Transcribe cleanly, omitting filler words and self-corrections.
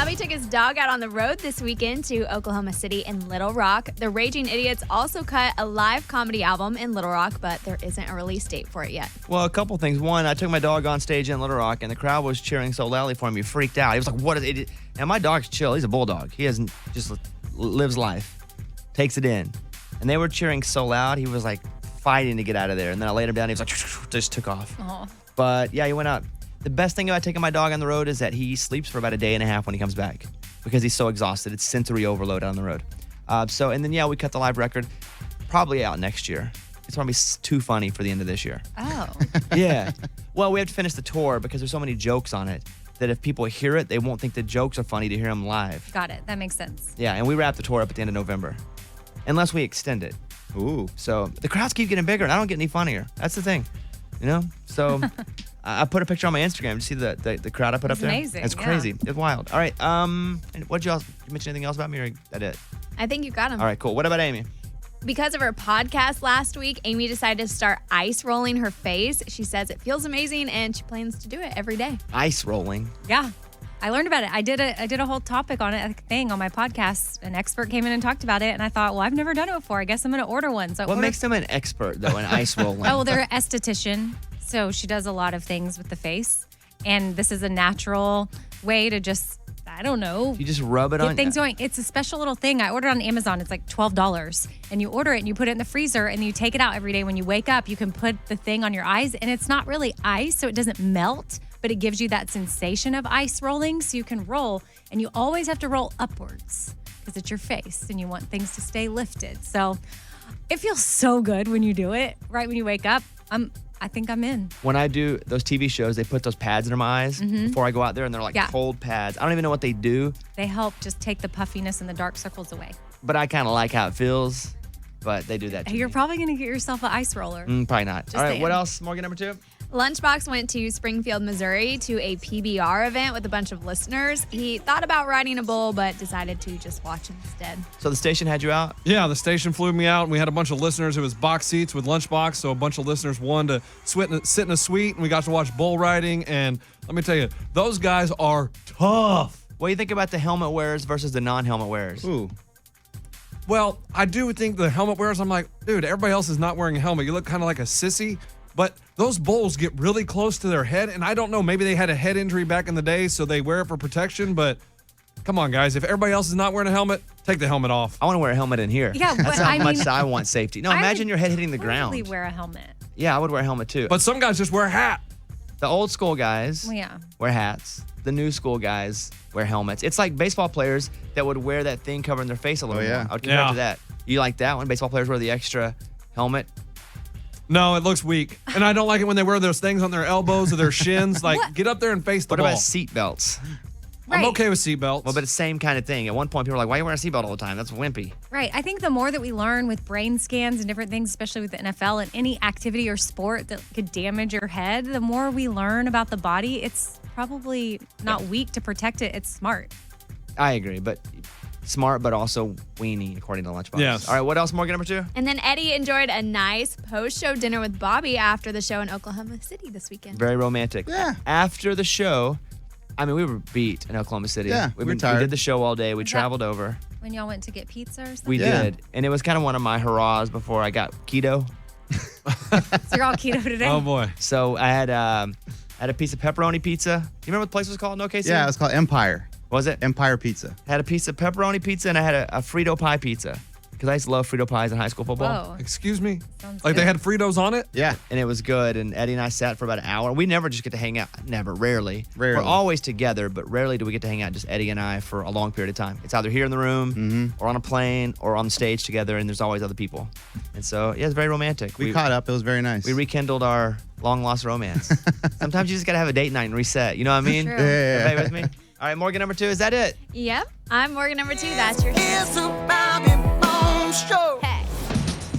Bobby took his dog out on the road this weekend to Oklahoma City and Little Rock. The Raging Idiots also cut a live comedy album in Little Rock, but there isn't a release date for it yet. Well, a couple things. One, I took my dog on stage in Little Rock, and the crowd was cheering so loudly for him, he freaked out. He was like, what is it? And my dog's chill. He's a bulldog. He just lives life, takes it in. And they were cheering so loud, he was like fighting to get out of there. And then I laid him down, he was like, just took off. Oh. But yeah, he went out. The best thing about taking my dog on the road is that he sleeps for about a day and a half when he comes back because he's so exhausted. It's sensory overload on the road. And then we cut the live record. Probably out next year. It's probably too funny for the end of this year. Oh. Yeah. Well, we have to finish the tour because there's so many jokes on it that if people hear it, they won't think the jokes are funny to hear them live. Got it. That makes sense. Yeah, and we wrap the tour up at the end of November. Unless we extend it. Ooh. So the crowds keep getting bigger and I don't get any funnier. That's the thing. So I put a picture on my Instagram. Did you see the crowd I put up there? Amazing. It's crazy. It's wild. All right. And what you mention anything else about me or is that it? I think you got him. All right, cool. What about Amy? Because of her podcast last week, Amy decided to start ice rolling her face. She says it feels amazing and she plans to do it every day. Ice rolling. Yeah. I learned about it. I did a whole topic on it, a thing on my podcast. An expert came in and talked about it, and I thought, well, I've never done it before. I guess I'm going to order one. So what makes them an expert, though, in ice rolling? Oh, well, they're an esthetician, so she does a lot of things with the face, and this is a natural way to just, I don't know. You just rub it on. Get things going. It's a special little thing. I ordered it on Amazon. It's like $12, and you order it, and you put it in the freezer, and you take it out every day. When you wake up, you can put the thing on your eyes, and it's not really ice, so it doesn't melt, but it gives you that sensation of ice rolling, so you can roll, and you always have to roll upwards because it's your face, and you want things to stay lifted. So it feels so good when you do it, right when you wake up. I think I'm in. When I do those TV shows, they put those pads under my eyes before I go out there, and they're like cold pads. I don't even know what they do. They help just take the puffiness and the dark circles away. But I kind of like how it feels, but they do that to You're me. probably going to get yourself an ice roller. Probably not. Just All right, saying. what else? Morgan, number 2? Lunchbox went to Springfield, Missouri to a PBR event with a bunch of listeners. He thought about riding a bull, but decided to just watch instead. So the station had you out? Yeah, the station flew me out, and we had a bunch of listeners. It was box seats with Lunchbox, so a bunch of listeners wanted to sit in a suite, and we got to watch bull riding. And let me tell you, those guys are tough. What do you think about the helmet wearers versus the non-helmet wearers? Ooh. Well, I do think the helmet wearers, I'm like, dude, everybody else is not wearing a helmet. You look kind of like a sissy. But those bulls get really close to their head, and I don't know, maybe they had a head injury back in the day, so they wear it for protection, but come on, guys. If everybody else is not wearing a helmet, take the helmet off. I want to wear a helmet in here. Yeah, That's but how I much mean, I want safety. No, imagine your head hitting the ground. Totally wear a helmet. Yeah, I would wear a helmet too. But some guys just wear a hat. The old school guys Well, yeah. wear hats. The new school guys wear helmets. It's like baseball players that would wear that thing covering their face a little yeah. more. I would compare it Yeah. to that. You like that one? Baseball players wear the extra helmet. No, it looks weak. And I don't like it when they wear those things on their elbows or their shins. Like, get up there and face the What ball. about seat belts? I'm okay with seatbelts. Well, but it's the same kind of thing. At one point, people were like, why are you wearing a seatbelt all the time? That's wimpy. Right. I think the more that we learn with brain scans and different things, especially with the NFL and any activity or sport that could damage your head, the more we learn about the body, it's probably not weak to protect it. It's smart. I agree, but smart, but also weenie, according to Lunchbox. Yes. All right, what else, Morgan, number 2? And then Eddie enjoyed a nice post-show dinner with Bobby after the show in Oklahoma City this weekend. Very romantic. Yeah. After the show, I mean, we were beat in Oklahoma City. Yeah, we were tired. We did the show all day. We Was traveled over. When y'all went to get pizza or something? We Yeah. did. And it was kind of one of my hurrahs before I got keto. So you're all keto today? Oh, boy. So I had a piece of pepperoni pizza. You remember what the place was called in OKC? Yeah, it's called Empire. Was it? Empire Pizza. Had a piece of pepperoni pizza and I had a Frito pie pizza. Because I used to love Frito pies in high school football. Whoa. Excuse me? Sounds Like good. they had Fritos on it? Yeah. And it was good. And Eddie and I sat for about an hour. We never just get to hang out. Never, rarely. Rarely. We're always together, but rarely do we get to hang out, just Eddie and I, for a long period of time. It's either here in the room or on a plane or on the stage together, and there's always other people. And so, yeah, it's very romantic. We caught up. It was very nice. We rekindled our long-lost romance. Sometimes you just got to have a date night and reset. You know what I mean? True. Everybody with me? All right, Morgan, number 2. Is that it? Yep. I'm Morgan number 2. That's your It's a Bobby Bones Show.